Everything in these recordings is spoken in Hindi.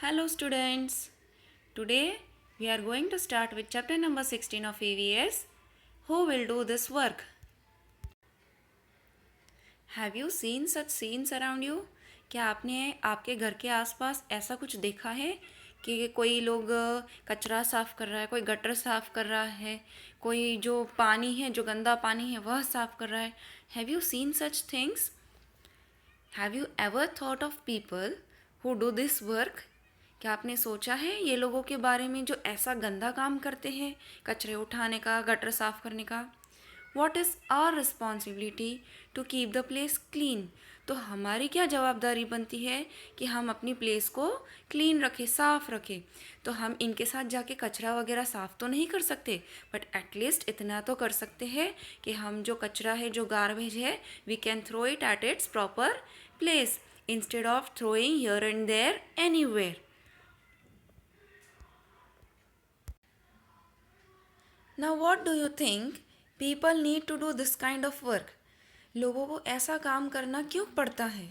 Hello students. Today we are going to start with chapter number 16 of EVS. Who will do this work? Have you seen such scenes around you? क्या आपने आपके घर के आसपास ऐसा कुछ देखा है कि कोई लोग कचरा साफ़ कर रहा है, कोई गटर साफ़ कर रहा है, कोई जो पानी है, जो गंदा पानी है वह साफ़ कर रहा है? Have you seen such things? Have you ever thought of people who do this work? क्या आपने सोचा है ये लोगों के बारे में जो ऐसा गंदा काम करते हैं, कचरे उठाने का, गटर साफ़ करने का? What is our responsibility to keep the place clean? तो हमारी क्या जवाबदारी बनती है कि हम अपनी प्लेस को क्लीन रखें, साफ़ रखें। तो हम इनके साथ जाके कचरा वगैरह साफ़ तो नहीं कर सकते, बट एटलीस्ट इतना तो कर सकते हैं कि हम जो कचरा है, जो गार्बेज है, we can throw it at its proper place instead of throwing here and there anywhere. Now what do you think people need to do this kind of work? लोगों को ऐसा काम करना क्यों पड़ता है?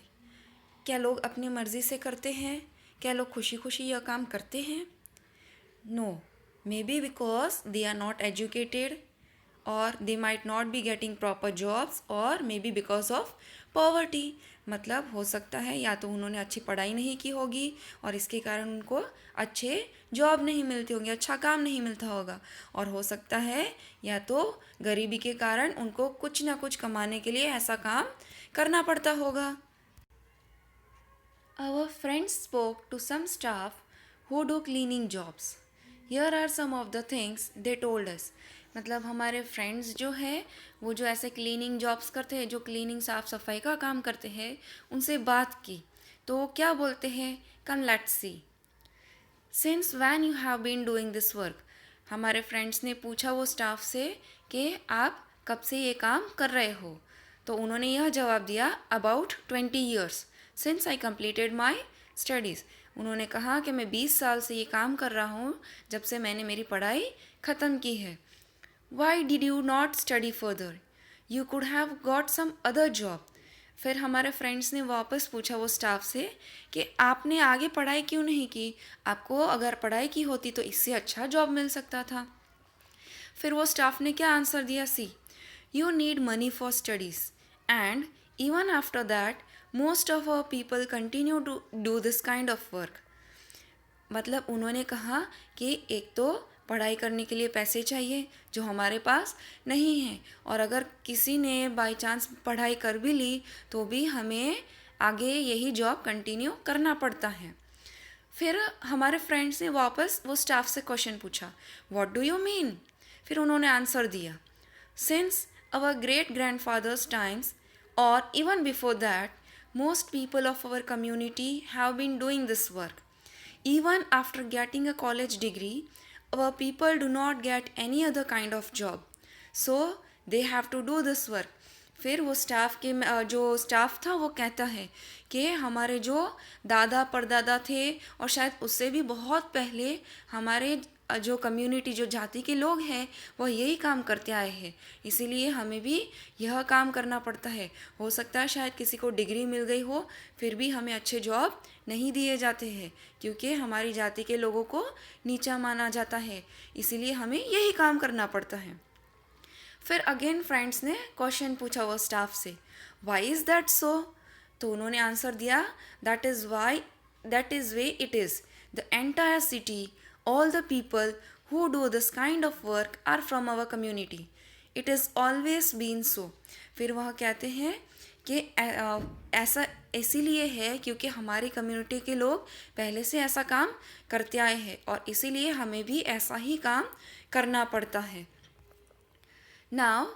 क्या लोग अपनी मर्ज़ी से करते हैं? क्या लोग खुशी खुशी यह काम करते हैं? No, maybe because they are not educated or they might not be getting proper jobs or maybe because of poverty. मतलब हो सकता है या तो उन्होंने अच्छी पढ़ाई नहीं की होगी और इसके कारण उनको अच्छे जॉब नहीं मिलती होंगी, अच्छा काम नहीं मिलता होगा, और हो सकता है या तो गरीबी के कारण उनको कुछ ना कुछ कमाने के लिए ऐसा काम करना पड़ता होगा. Our friends spoke to some staff who do cleaning jobs. Here are some of the things they told us. मतलब हमारे फ्रेंड्स जो है वो जो ऐसे क्लीनिंग जॉब्स करते हैं, जो क्लीनिंग साफ़ सफाई का काम करते हैं, उनसे बात की तो वो क्या बोलते हैं. Come let's see. Since when you have been doing this work, हमारे फ्रेंड्स ने पूछा वो स्टाफ से कि आप कब से ये काम कर रहे हो. तो उन्होंने यह जवाब दिया, about 20 years since I completed my studies. उन्होंने कहा कि मैं 20 साल से ये काम कर रहा हूँ, जब से मैंने मेरी पढ़ाई ख़त्म की है. Why did you not study further? You could have got some other job. फिर हमारे फ्रेंड्स ने वापस पूछा वो स्टाफ से कि आपने आगे पढ़ाई क्यों नहीं की? आपको अगर पढ़ाई की होती तो इससे अच्छा जॉब मिल सकता था. फिर वो स्टाफ ने क्या आंसर दिया, see, you need money for studies and even after that most of our people continue to do this kind of work. मतलब उन्होंने कहा कि एक तो पढ़ाई करने के लिए पैसे चाहिए जो हमारे पास नहीं है, और अगर किसी ने बाय चांस पढ़ाई कर भी ली तो भी हमें आगे यही जॉब कंटिन्यू करना पड़ता है. फिर हमारे फ्रेंड्स ने वापस वो स्टाफ से क्वेश्चन पूछा, व्हाट डू यू मीन? फिर उन्होंने आंसर दिया, since our great grandfathers times और even before that most people of our community have been doing this work. Even after getting a college degree, our people do not get any other kind of job. So they have to do this work. फिर वो स्टाफ के जो स्टाफ था वो कहता है कि हमारे जो दादा परदादा थे और शायद उससे भी बहुत पहले हमारे जो कम्युनिटी, जो जाति के लोग हैं, वह यही काम करते आए हैं, इसीलिए हमें भी यह काम करना पड़ता है. हो सकता है शायद किसी को डिग्री मिल गई हो, फिर भी हमें अच्छे जॉब नहीं दिए जाते हैं क्योंकि हमारी जाति के लोगों को नीचा माना जाता है, इसीलिए हमें यही काम करना पड़ता है. फिर अगेन फ्रेंड्स ने क्वेश्चन पूछा वो स्टाफ से, वाई इज़ दैट सो? तो उन्होंने आंसर दिया, that is way it is. The entire city, all the people who do this kind of work are from our community. It has always been so. फिर वह कहते हैं कि ऐसा इसीलिए है क्योंकि हमारी कम्युनिटी के लोग पहले से ऐसा काम करते आए हैं और इसीलिए हमें भी ऐसा ही काम करना पड़ता है. Now,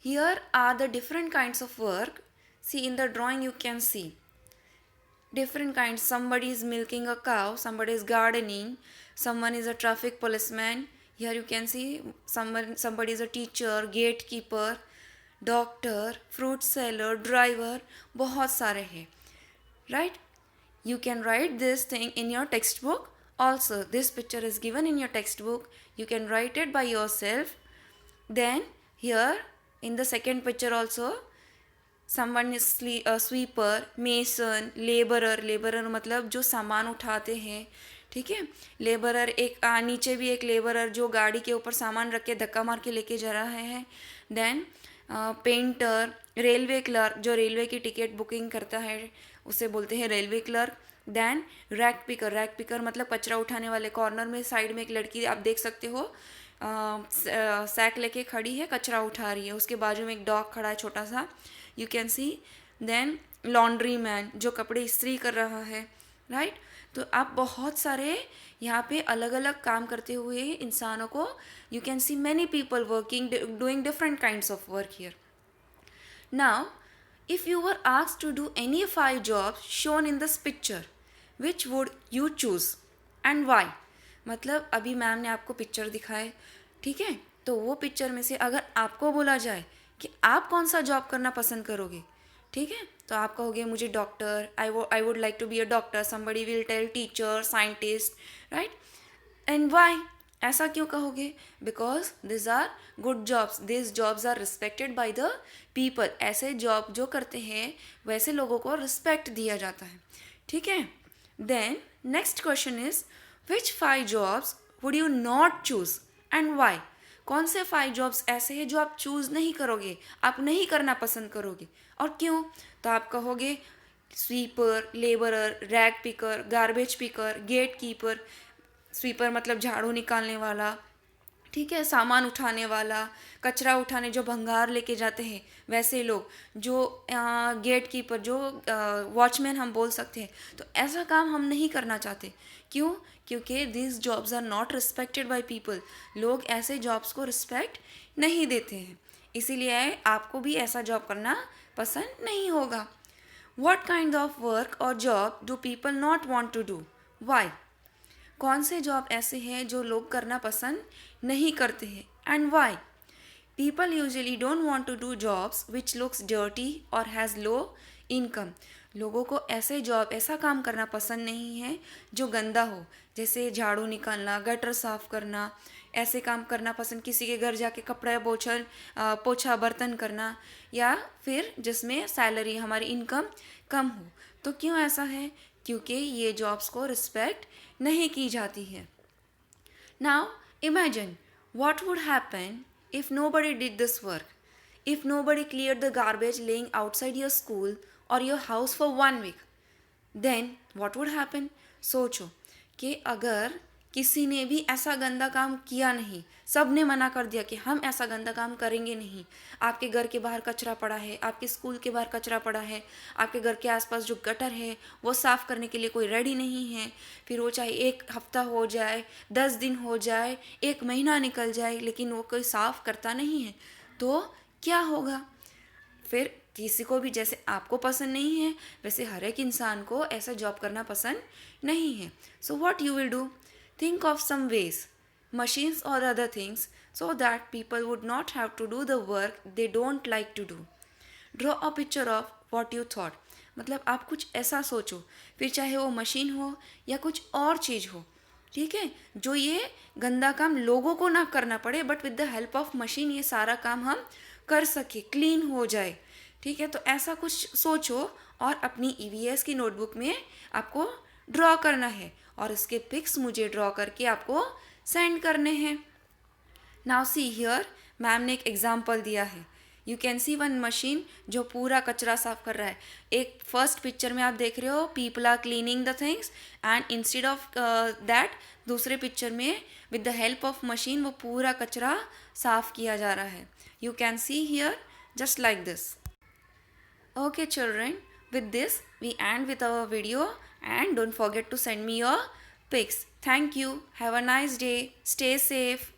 here are the different kinds of work. See, in the drawing you can see different kinds. Somebody is milking a cow, somebody is gardening, someone is a traffic policeman. Here you can see somebody is a teacher, gatekeeper, doctor, fruit seller, driver. बहुत सारे हैं, right? You can write this thing in your textbook also. This picture is given in your textbook. You can write it by yourself. Then here in the second picture also, someone is sweeper, mason, laborer. Laborer मतलब जो सामान उठाते हैं, ठीक है। लेबरर एक नीचे भी एक लेबरर जो गाड़ी के ऊपर सामान रख के धक्का मार के लेके जा रहा है। देन पेंटर, रेलवे क्लर्क जो रेलवे की टिकट बुकिंग करता है उसे बोलते हैं railway clerk. Then rag picker, rag picker मतलब कचरा उठाने वाले। कॉर्नर में साइड में एक लड़की आप देख सकते हो सैक लेके खड़ी है, कचरा उठा रही है। उसके बाजू में एक डॉग खड़ा है छोटा सा, you can see. Then laundry man जो कपड़े इस्त्री कर रहा है, राइट। तो आप बहुत सारे यहाँ पे अलग अलग काम करते हुए इंसानों को, you can see many people working doing different kinds of work here. Now if you were asked to do any 5 jobs shown in this picture, which would you choose and why? मतलब अभी मैम ने आपको पिक्चर दिखाए, ठीक है। तो वो पिक्चर में से अगर आपको बोला जाए कि आप कौन सा जॉब करना पसंद करोगे, ठीक है, तो आप कहोगे मुझे doctor, I would like to be a doctor. Somebody will tell teacher, scientist, right. And why? ऐसा क्यों कहोगे? Because this are good jobs, this jobs are respected by the people. ऐसे जॉब जो करते हैं वैसे लोगों को रिस्पेक्ट दिया जाता है, ठीक है। Then next question is which 5 jobs would you not choose and why? कौन से 5 जॉब्स ऐसे हैं जो आप चूज नहीं करोगे, आप नहीं करना पसंद करोगे, और क्यों? तो आप कहोगे sweeper, labourer, rag picker, garbage picker, gate keeper. Sweeper मतलब झाड़ू निकालने वाला, ठीक है, सामान उठाने वाला, कचरा उठाने जो भंगार लेके जाते हैं वैसे लोग, जो गेट कीपर जो वॉचमैन हम बोल सकते हैं। तो ऐसा काम हम नहीं करना चाहते। क्यों? क्योंकि this jobs are not respected by people. लोग ऐसे जॉब्स को रिस्पेक्ट नहीं देते हैं, इसीलिए आपको भी ऐसा जॉब करना पसंद नहीं होगा। What kind of work or job do people not want to do? Why? कौन से जॉब ऐसे हैं जो लोग करना पसंद नहीं करते हैं and why? People usually don't want to do jobs which looks dirty और हैज़ लो इनकम। लोगों को ऐसे जॉब, ऐसा काम करना पसंद नहीं है जो गंदा हो, जैसे झाड़ू निकालना, गटर साफ करना। ऐसे काम करना पसंद, किसी के घर जाके कपड़े पोछा बर्तन करना, या फिर जिसमें सैलरी हमारी इनकम कम हो। तो क्यों ऐसा है? क्योंकि ये जॉब्स को रिस्पेक्ट नहीं की जाती है। Now imagine what would happen if nobody did this work, if nobody cleared the garbage laying outside your school or your house for 1 week, then what would happen? सोचो कि अगर किसी ने भी ऐसा गंदा काम किया नहीं, सब ने मना कर दिया कि हम ऐसा गंदा काम करेंगे नहीं। आपके घर के बाहर कचरा पड़ा है, आपके स्कूल के बाहर कचरा पड़ा है, आपके घर के आसपास जो गटर है वो साफ़ करने के लिए कोई रेडी नहीं है। फिर वो चाहे 1 हफ्ता हो जाए, 10 दिन हो जाए, 1 महीना निकल जाए, लेकिन वो कोई साफ़ करता नहीं है, तो क्या होगा? फिर किसी को भी, जैसे आपको पसंद नहीं है वैसे हर एक इंसान को ऐसा जॉब करना पसंद नहीं है। So what you will do? Think of some ways, machines or other things, so that people would not have to do the work they don't like to do. Draw a picture of what you thought. मतलब आप कुछ ऐसा सोचो, फिर चाहे वो मशीन हो या कुछ और चीज़ हो, ठीक है, जो ये गंदा काम लोगों को ना करना पड़े, but with the help of machine ये सारा काम हम कर सके, क्लीन हो जाए, ठीक है। तो ऐसा कुछ सोचो और अपनी EVS की नोटबुक में आपको ड्रॉ करना है और इसके पिक्स मुझे ड्रॉ करके आपको सेंड करने हैं। नाउ सी हियर, मैम ने एक एग्जाम्पल दिया है। You can C one machine जो पूरा कचरा साफ कर रहा है। एक फर्स्ट पिक्चर में आप देख रहे हो people are cleaning the things, and instead of that दूसरे पिक्चर में with the help of machine वो पूरा कचरा साफ किया जा रहा है। You can see here just like this. Okay children, with this we end with our video, and don't forget to send me your pics. Thank you. Have a nice day. Stay safe.